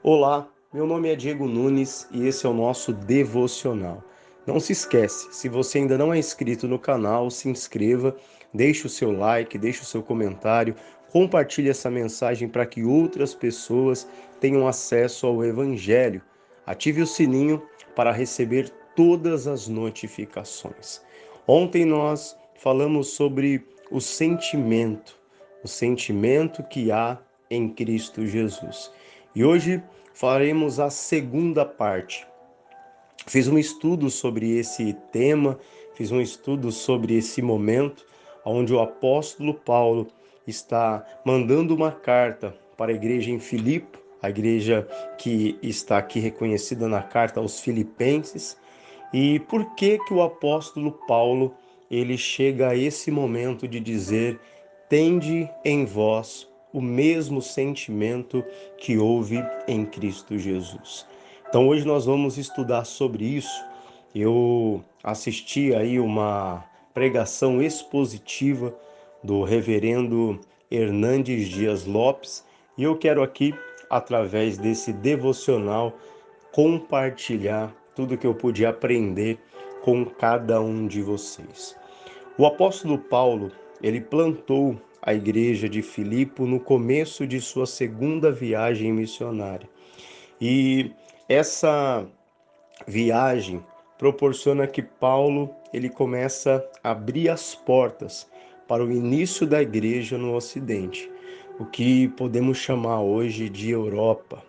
Olá, meu nome é Diego Nunes e esse é o nosso devocional. Não se esquece, se você ainda não é inscrito no canal, se inscreva, deixe o seu like, deixe o seu comentário, compartilhe essa mensagem para que outras pessoas tenham acesso ao Evangelho. Ative o sininho para receber todas as notificações. Ontem nós falamos sobre o sentimento que há em Cristo Jesus. E hoje faremos a segunda parte. Fiz um estudo sobre esse tema, fiz um estudo sobre esse momento, onde o apóstolo Paulo está mandando uma carta para a igreja em Filipe, a igreja que está aqui reconhecida na carta aos Filipenses. E por que que o apóstolo Paulo ele chega a esse momento de dizer: tende em vós o mesmo sentimento que houve em Cristo Jesus. Então hoje nós vamos estudar sobre isso. Eu assisti aí uma pregação expositiva do reverendo Hernandes Dias Lopes e eu quero aqui, através desse devocional, compartilhar tudo que eu pude aprender com cada um de vocês. O apóstolo Paulo, ele plantou a igreja de Filipe no começo de sua segunda viagem missionária. E essa viagem proporciona que Paulo ele começa a abrir as portas para o início da igreja no Ocidente, o que podemos chamar hoje de Europa.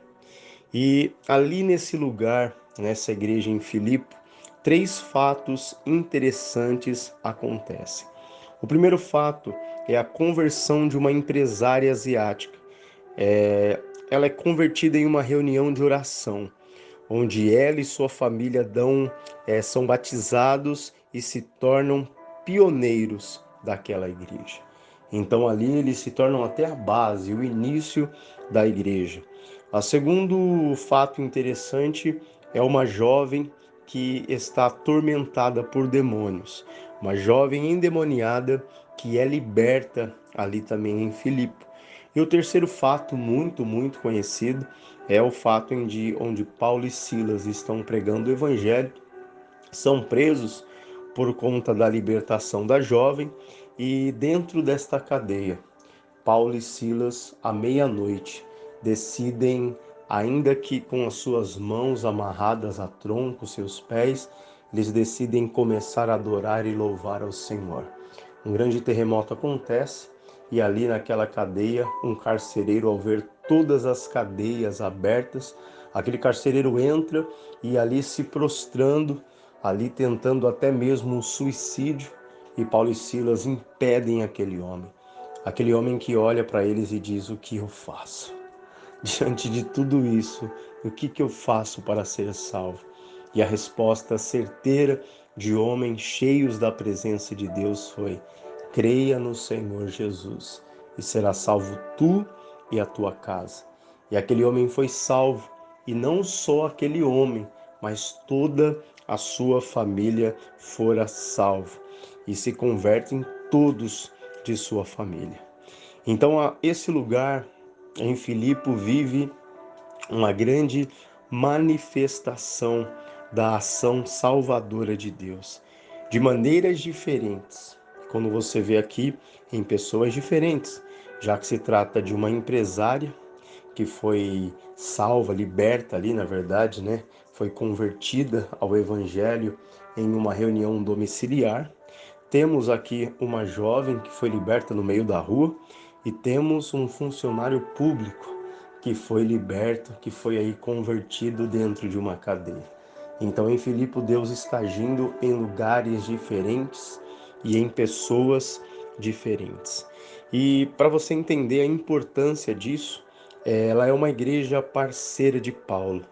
E ali nesse lugar, nessa igreja em Filipe, três fatos interessantes acontecem. O primeiro fato é a conversão de uma empresária asiática. Ela é convertida em uma reunião de oração, onde ela e sua família são batizados e se tornam pioneiros daquela igreja. Então ali eles se tornam até a base, o início da igreja. O segundo fato interessante é uma jovem que está atormentada por demônios, uma jovem endemoniada que é liberta ali também em Filipe. E o terceiro fato muito conhecido é o fato onde Paulo e Silas estão pregando o evangelho, são presos por conta da libertação da jovem e dentro desta cadeia, Paulo e Silas, à meia-noite, decidem, ainda que com as suas mãos amarradas a tronco, seus pés, eles decidem começar a adorar e louvar ao Senhor. Um grande terremoto acontece e ali naquela cadeia, um carcereiro, ao ver todas as cadeias abertas, aquele carcereiro entra e ali se prostrando, ali tentando até mesmo um suicídio, e Paulo e Silas impedem aquele homem que olha para eles e diz: o que eu faço? Diante de tudo isso, o que eu faço para ser salvo? E a resposta certeira de homens cheios da presença de Deus foi: creia no Senhor Jesus e será salvo tu e a tua casa. E aquele homem foi salvo, e não só aquele homem, mas toda a sua família fora salvo e se convertem todos de sua família. Então, esse lugar em Filipe vive uma grande manifestação da ação salvadora de Deus, de maneiras diferentes. Quando você vê aqui em pessoas diferentes, já que se trata de uma empresária que foi salva, liberta ali, na verdade, né? Foi convertida ao evangelho em uma reunião domiciliar. Temos aqui uma jovem que foi liberta no meio da rua e temos um funcionário público que foi liberto, que foi aí convertido dentro de uma cadeia. Então, em Filipe, Deus está agindo em lugares diferentes e em pessoas diferentes. E para você entender a importância disso, ela é uma igreja parceira de Paulo,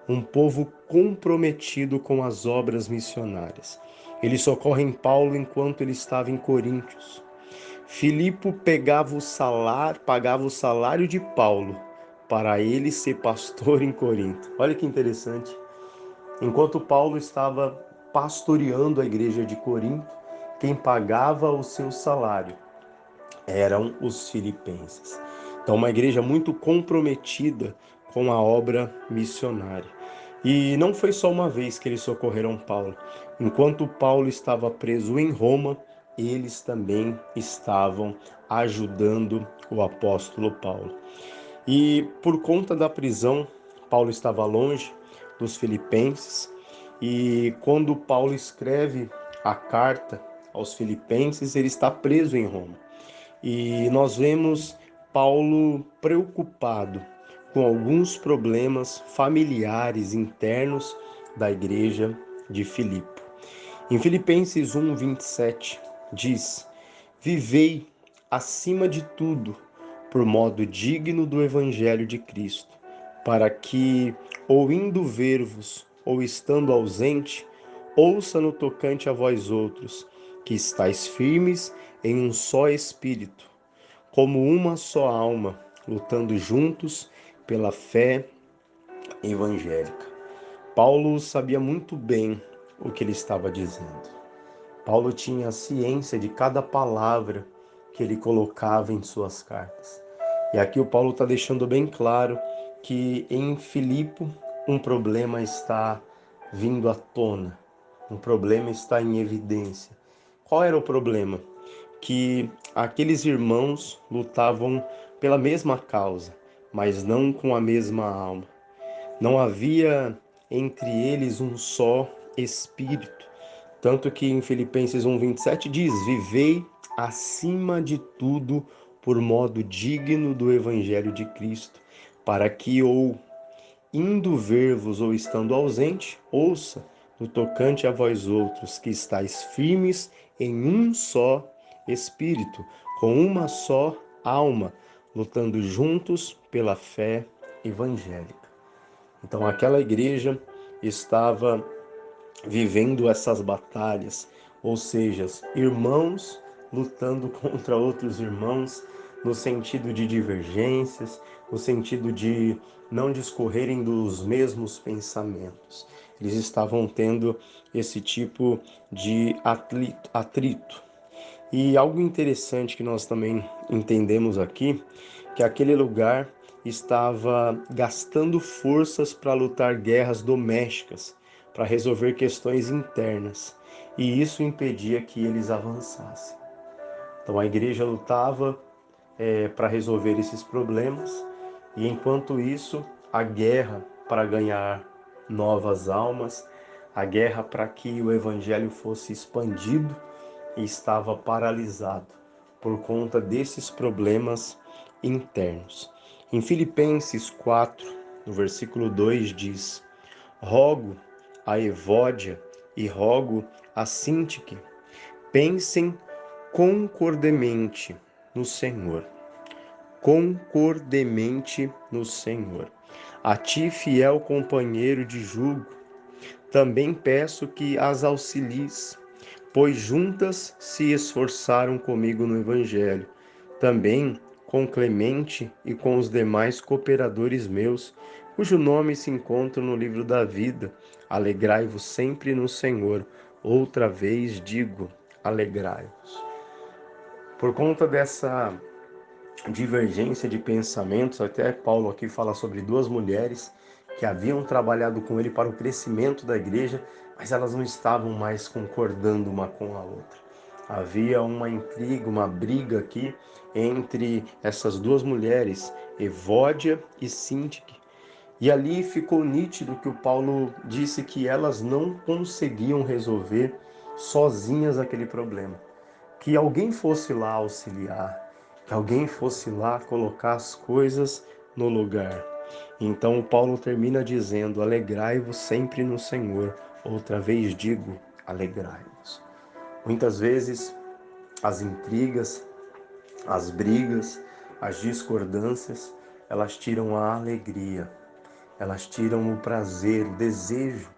um povo comprometido com as obras missionárias. Ele socorre em Paulo enquanto ele estava em Coríntios. Filipe pagava o salário de Paulo para ele ser pastor em Corinto. Olha que interessante. Enquanto Paulo estava pastoreando a igreja de Corinto, quem pagava o seu salário eram os filipenses. Então, uma igreja muito comprometida com a obra missionária. E não foi só uma vez que eles socorreram Paulo. Enquanto Paulo estava preso em Roma, eles também estavam ajudando o apóstolo Paulo. E por conta da prisão, Paulo estava longe dos filipenses, e quando Paulo escreve a carta aos filipenses, ele está preso em Roma. E nós vemos Paulo preocupado com alguns problemas familiares internos da igreja de Filipe. Em Filipenses 1:27 diz: Vivei acima de tudo por modo digno do evangelho de Cristo, para que, ou indo ver-vos, ou estando ausente, ouça no tocante a vós outros, que estáis firmes em um só espírito, como uma só alma, lutando juntos pela fé evangélica. Paulo sabia muito bem o que ele estava dizendo. Paulo tinha ciência de cada palavra que ele colocava em suas cartas. E aqui o Paulo está deixando bem claro que em Filipe um problema está vindo à tona, um problema está em evidência. Qual era o problema? Que aqueles irmãos lutavam pela mesma causa, mas não com a mesma alma. Não havia entre eles um só espírito. Tanto que em Filipenses 1:27 diz: Vivei acima de tudo por modo digno do evangelho de Cristo, para que ou indo ver-vos ou estando ausente, ouça no tocante a vós outros, que estáis firmes em um só espírito, com uma só alma, lutando juntos pela fé evangélica. Então aquela igreja estava vivendo essas batalhas, ou seja, irmãos lutando contra outros irmãos, no sentido de divergências, no sentido de não discorrerem dos mesmos pensamentos. Eles estavam tendo esse tipo de atrito. E algo interessante que nós também entendemos aqui, que aquele lugar estava gastando forças para lutar guerras domésticas, para resolver questões internas, e isso impedia que eles avançassem. Então a igreja lutava para resolver esses problemas, e enquanto isso, a guerra para ganhar novas almas, a guerra para que o evangelho fosse expandido, estava paralisado por conta desses problemas internos. Em Filipenses 4, no versículo 2 diz: Rogo a Evódia e rogo a Sintique, pensem concordemente no Senhor. Concordemente no Senhor. A ti, fiel companheiro de jugo, também peço que as auxilies, pois juntas se esforçaram comigo no Evangelho, também com Clemente e com os demais cooperadores meus, cujo nome se encontra no livro da vida. Alegrai-vos sempre no Senhor. Outra vez digo, alegrai-vos. Por conta dessa divergência de pensamentos, até Paulo aqui fala sobre duas mulheres que haviam trabalhado com ele para o crescimento da igreja, mas elas não estavam mais concordando uma com a outra. Havia uma intriga, uma briga aqui entre essas duas mulheres, Evódia e Sintique. E ali ficou nítido que o Paulo disse que elas não conseguiam resolver sozinhas aquele problema. Que alguém fosse lá auxiliar, que alguém fosse lá colocar as coisas no lugar. Então Paulo termina dizendo: alegrai-vos sempre no Senhor. Outra vez digo, alegrai-vos. Muitas vezes as intrigas, as brigas, as discordâncias, elas tiram a alegria, elas tiram o prazer, o desejo.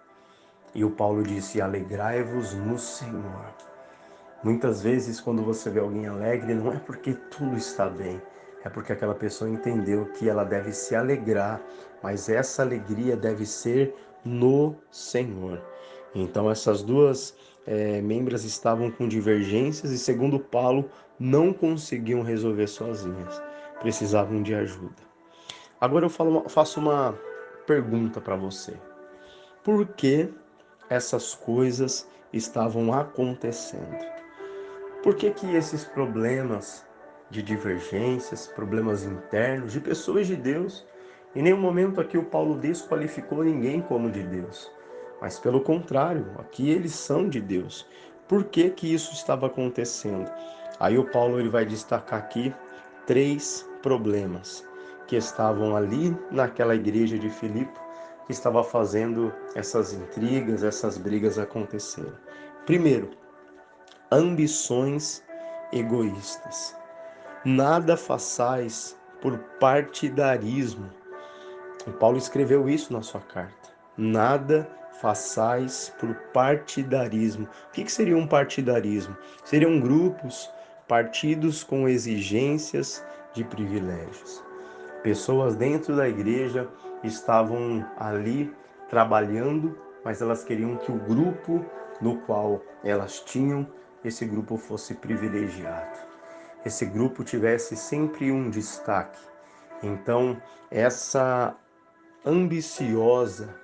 E o Paulo disse: alegrai-vos no Senhor. Muitas vezes, quando você vê alguém alegre, não é porque tudo está bem, é porque aquela pessoa entendeu que ela deve se alegrar, mas essa alegria deve ser no Senhor. Então, essas duas membras estavam com divergências e, segundo Paulo, não conseguiam resolver sozinhas, precisavam de ajuda. Agora faço uma pergunta para você. Por que essas coisas estavam acontecendo? Por que que esses problemas de divergências, problemas internos de pessoas de Deus, em nenhum momento aqui o Paulo desqualificou ninguém como de Deus, mas pelo contrário, aqui eles são de Deus. Por que que isso estava acontecendo? Aí o Paulo ele vai destacar aqui 3 problemas que estavam ali naquela igreja de Filipe, que estava fazendo essas intrigas, essas brigas acontecerem. Primeiro, ambições egoístas. Nada façais por partidarismo. O Paulo escreveu isso na sua carta. Nada façais por partidarismo. O que seria um partidarismo? Seriam grupos, partidos com exigências de privilégios. Pessoas dentro da igreja estavam ali trabalhando, mas elas queriam que o grupo no qual elas tinham, esse grupo fosse privilegiado. Esse grupo tivesse sempre um destaque. Então, essa ambiciosa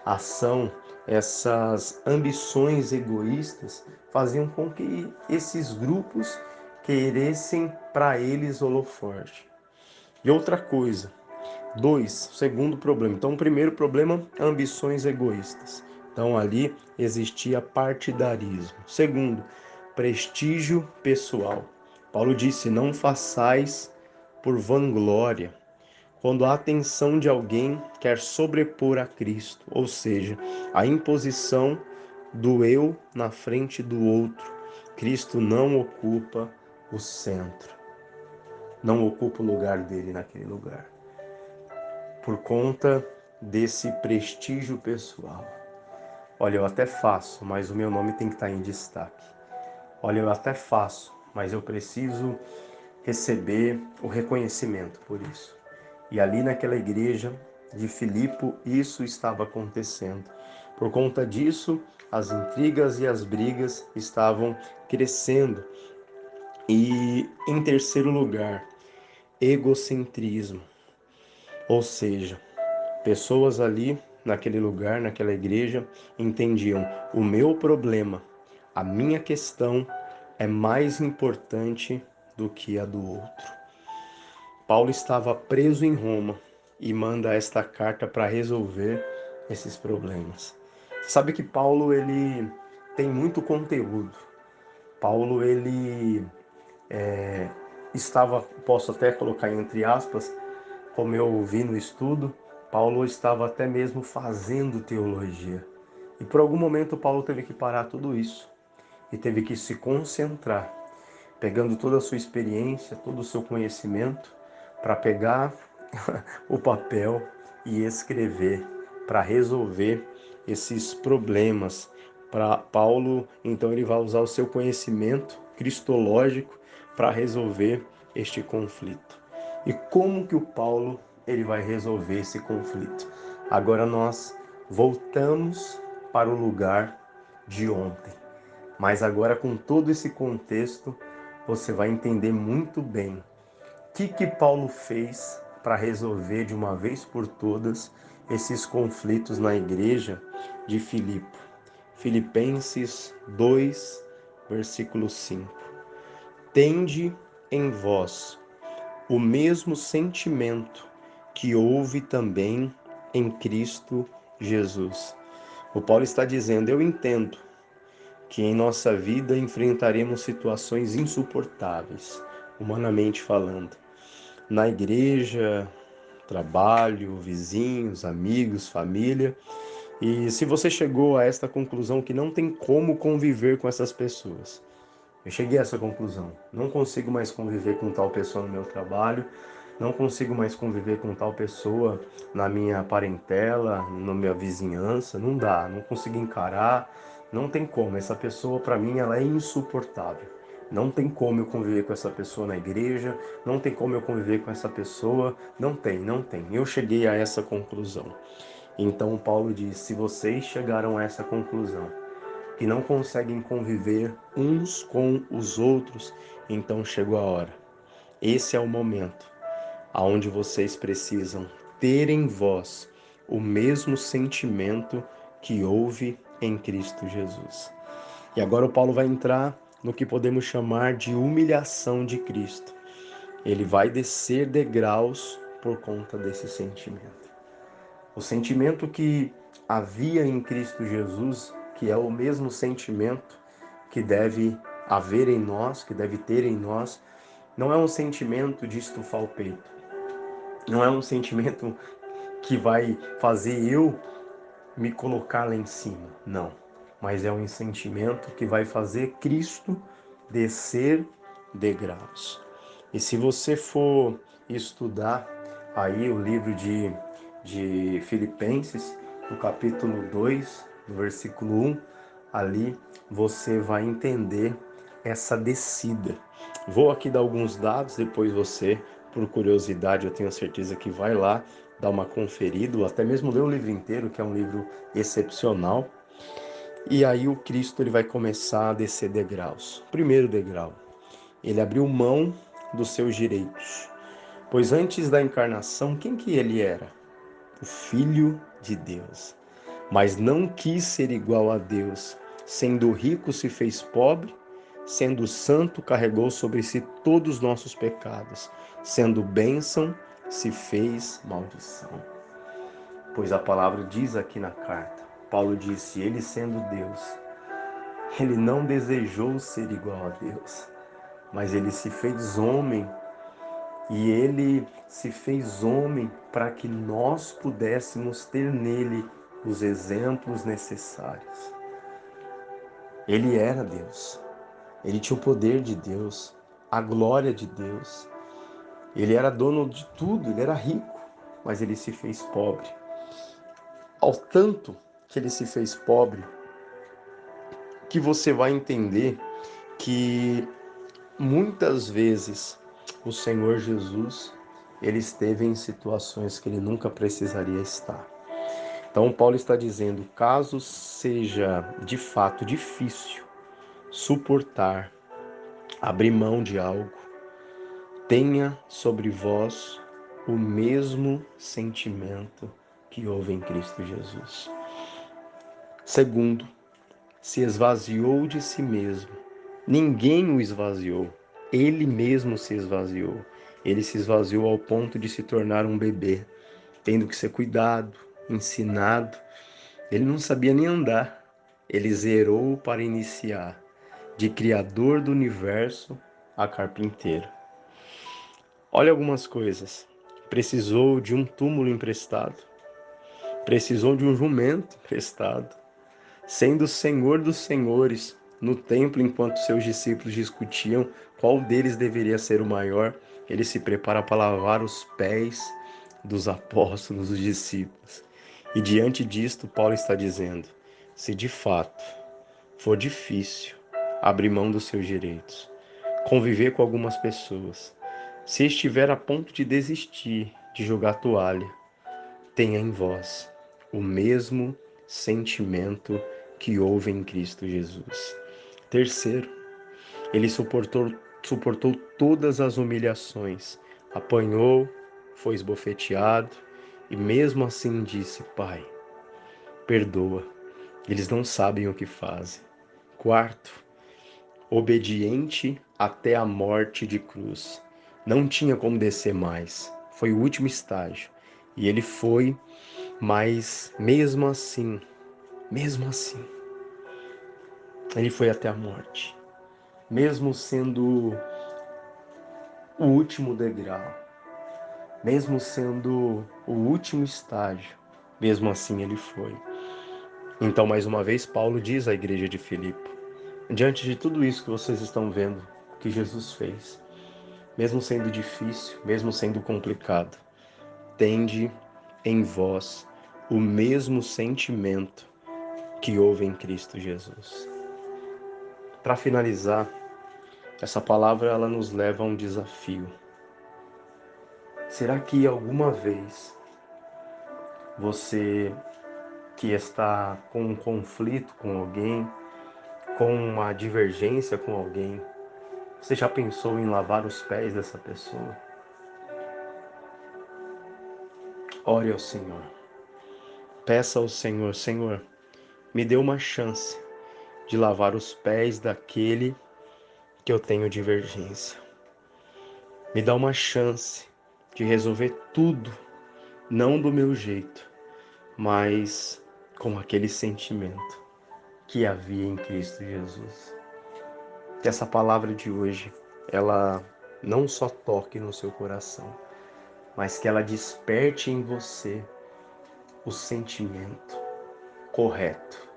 ação, essas ambições egoístas faziam com que esses grupos queressem para eles holoforte. E outra coisa, 2, segundo problema. Então, o primeiro problema, ambições egoístas. Então, ali existia partidarismo. Segundo, prestígio pessoal. Paulo disse: não façais por vanglória, quando a atenção de alguém quer sobrepor a Cristo, ou seja, a imposição do eu na frente do outro. Cristo não ocupa o centro, não ocupa o lugar dele naquele lugar, por conta desse prestígio pessoal. Olha, eu até faço, mas o meu nome tem que estar em destaque. Olha, eu até faço, mas eu preciso receber o reconhecimento por isso. E ali naquela igreja de Filipe, isso estava acontecendo. Por conta disso, as intrigas e as brigas estavam crescendo. E em terceiro lugar, egocentrismo. Ou seja, pessoas ali naquele lugar, naquela igreja, entendiam: o meu problema, a minha questão é mais importante do que a do outro. Paulo estava preso em Roma e manda esta carta para resolver esses problemas. Sabe que Paulo ele tem muito conteúdo. Paulo ele estava, posso até colocar entre aspas, como eu vi no estudo, Paulo estava até mesmo fazendo teologia. E por algum momento Paulo teve que parar tudo isso e teve que se concentrar, pegando toda a sua experiência, todo o seu conhecimento, para pegar o papel e escrever, para resolver esses problemas. Para Paulo, então ele vai usar o seu conhecimento cristológico para resolver este conflito. E como que o Paulo ele vai resolver esse conflito? Agora nós voltamos para o lugar de ontem. Mas agora com todo esse contexto, você vai entender muito bem o que Paulo fez para resolver de uma vez por todas esses conflitos na igreja de Filipe. Filipenses 2, versículo 5. Tende em vós o mesmo sentimento que houve também em Cristo Jesus. O Paulo está dizendo: eu entendo que em nossa vida enfrentaremos situações insuportáveis, humanamente falando. Na igreja, trabalho, vizinhos, amigos, família. E se você chegou a esta conclusão que não tem como conviver com essas pessoas, eu cheguei a essa conclusão. Não consigo mais conviver com tal pessoa no meu trabalho, não consigo mais conviver com tal pessoa na minha parentela, na minha vizinhança, não dá, não consigo encarar, não tem como. Essa pessoa para mim ela é insuportável. Não tem como eu conviver com essa pessoa na igreja, não tem como eu conviver com essa pessoa, não tem. Eu cheguei a essa conclusão. Então Paulo diz: se vocês chegaram a essa conclusão, que não conseguem conviver uns com os outros, então chegou a hora. Esse é o momento. aonde vocês precisam ter em vós o mesmo sentimento que houve em Cristo Jesus. E agora o Paulo vai entrar no que podemos chamar de humilhação de Cristo. Ele vai descer degraus por conta desse sentimento. O sentimento que havia em Cristo Jesus, que é o mesmo sentimento que deve haver em nós, que deve ter em nós, não é um sentimento de estufar o peito. Não é um sentimento que vai fazer eu me colocar lá em cima. Não. Mas é um sentimento que vai fazer Cristo descer degraus. E se você for estudar aí o livro de Filipenses, no capítulo 2, no versículo 1, ali você vai entender essa descida. Vou aqui dar alguns dados, depois você, por curiosidade, eu tenho certeza que vai lá dar uma conferida, ou até mesmo ler o livro inteiro, que é um livro excepcional. E aí o Cristo ele vai começar a descer degraus. Primeiro degrau, ele abriu mão dos seus direitos. Pois antes da encarnação, quem que ele era? O Filho de Deus. Mas não quis ser igual a Deus. Sendo rico, se fez pobre. Sendo santo, carregou sobre si todos os nossos pecados. Sendo bênção, se fez maldição. Pois a palavra diz aqui na carta, Paulo disse, ele sendo Deus, ele não desejou ser igual a Deus, mas ele se fez homem. E ele se fez homem para que nós pudéssemos ter nele os exemplos necessários. Ele era Deus. Ele tinha o poder de Deus, a glória de Deus. Ele era dono de tudo, ele era rico, mas ele se fez pobre. Ao tanto que ele se fez pobre, que você vai entender que muitas vezes o Senhor Jesus, ele esteve em situações que ele nunca precisaria estar. Então Paulo está dizendo, caso seja de fato difícil suportar, abrir mão de algo, tenha sobre vós o mesmo sentimento que houve em Cristo Jesus. Segundo, se esvaziou de si mesmo. Ninguém o esvaziou. Ele mesmo se esvaziou. Ele se esvaziou ao ponto de se tornar um bebê, tendo que ser cuidado, ensinado. Ele não sabia nem andar. Ele zerou para iniciar, de criador do universo a carpinteiro. Olha algumas coisas. Precisou de um túmulo emprestado. Precisou de um jumento emprestado. Sendo o Senhor dos Senhores no templo, enquanto seus discípulos discutiam qual deles deveria ser o maior, ele se prepara para lavar os pés dos apóstolos, dos discípulos. E diante disto, Paulo está dizendo, se de fato for difícil abrir mão dos seus direitos, conviver com algumas pessoas, se estiver a ponto de desistir, de jogar toalha, tenha em vós o mesmo sentimento que houve em Cristo Jesus. Terceiro, ele suportou todas as humilhações, apanhou, foi esbofeteado e mesmo assim disse, Pai, perdoa, eles não sabem o que fazem. Quarto, obediente até a morte de cruz. Não tinha como descer mais, foi o último estágio. E ele foi, mas mesmo assim, ele foi até a morte. Mesmo sendo o último degrau, mesmo sendo o último estágio, mesmo assim ele foi. Então, mais uma vez, Paulo diz à igreja de Filipe, diante de tudo isso que vocês estão vendo, que Jesus fez, mesmo sendo difícil, mesmo sendo complicado, tende em vós o mesmo sentimento que houve em Cristo Jesus. Para finalizar, essa palavra ela nos leva a um desafio. Será que alguma vez você que está com um conflito com alguém, com uma divergência com alguém, você já pensou em lavar os pés dessa pessoa? Ore ao Senhor. Peça ao Senhor: Senhor, me dê uma chance de lavar os pés daquele que eu tenho divergência. Me dá uma chance de resolver tudo, não do meu jeito, mas com aquele sentimento que havia em Cristo Jesus. Que essa palavra de hoje, ela não só toque no seu coração, mas que ela desperte em você o sentimento correto.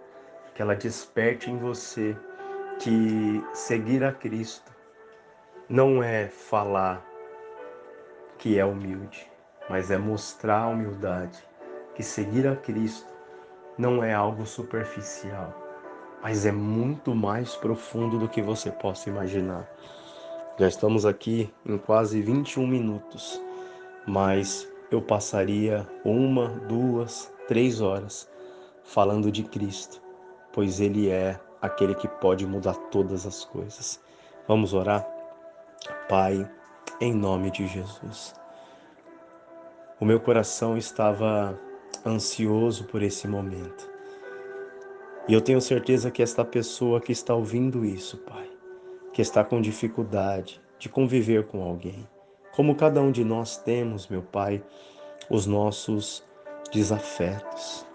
Que ela desperte em você que seguir a Cristo não é falar que é humilde, mas é mostrar a humildade. Que seguir a Cristo não é algo superficial, mas é muito mais profundo do que você possa imaginar. Já estamos aqui em quase 21 minutos, mas eu passaria 1, 2, 3 horas falando de Cristo, pois Ele é aquele que pode mudar todas as coisas. Vamos orar? Pai, em nome de Jesus. O meu coração estava ansioso por esse momento. E eu tenho certeza que esta pessoa que está ouvindo isso, Pai, que está com dificuldade de conviver com alguém, como cada um de nós temos, meu Pai, os nossos desafetos.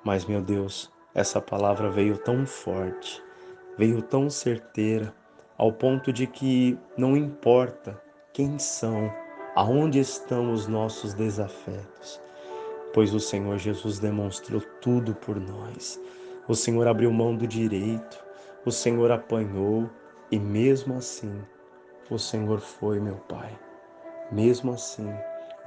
Mas, meu Deus, essa palavra veio tão forte, veio tão certeira, ao ponto de que não importa quem são, aonde estão os nossos desafetos, pois o Senhor Jesus demonstrou tudo por nós. O Senhor abriu mão do direito, o Senhor apanhou e mesmo assim o Senhor foi, meu Pai. Mesmo assim,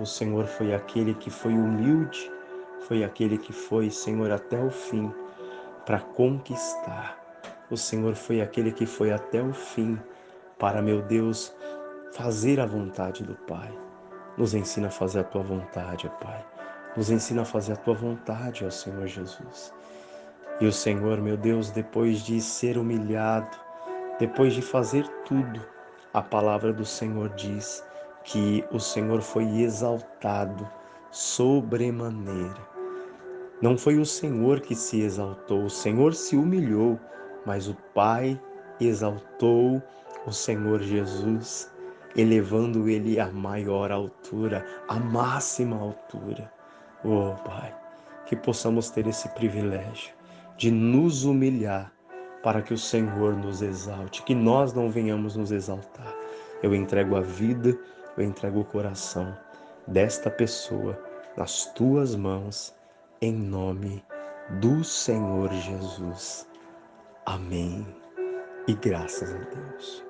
o Senhor foi aquele que foi humilde, foi aquele que foi, Senhor, até o fim para conquistar. O Senhor foi aquele que foi até o fim para, meu Deus, fazer a vontade do Pai. Nos ensina a fazer a Tua vontade, ó Pai. Nos ensina a fazer a Tua vontade, ó Senhor Jesus. E o Senhor, meu Deus, depois de ser humilhado, depois de fazer tudo, a palavra do Senhor diz que o Senhor foi exaltado sobremaneira. Não foi o Senhor que se exaltou, o Senhor se humilhou, mas o Pai exaltou o Senhor Jesus, elevando ele à maior altura, à máxima altura. Oh, Pai, que possamos ter esse privilégio de nos humilhar para que o Senhor nos exalte, que nós não venhamos nos exaltar. Eu entrego a vida, eu entrego o coração desta pessoa nas tuas mãos, em nome do Senhor Jesus. Amém. E graças a Deus.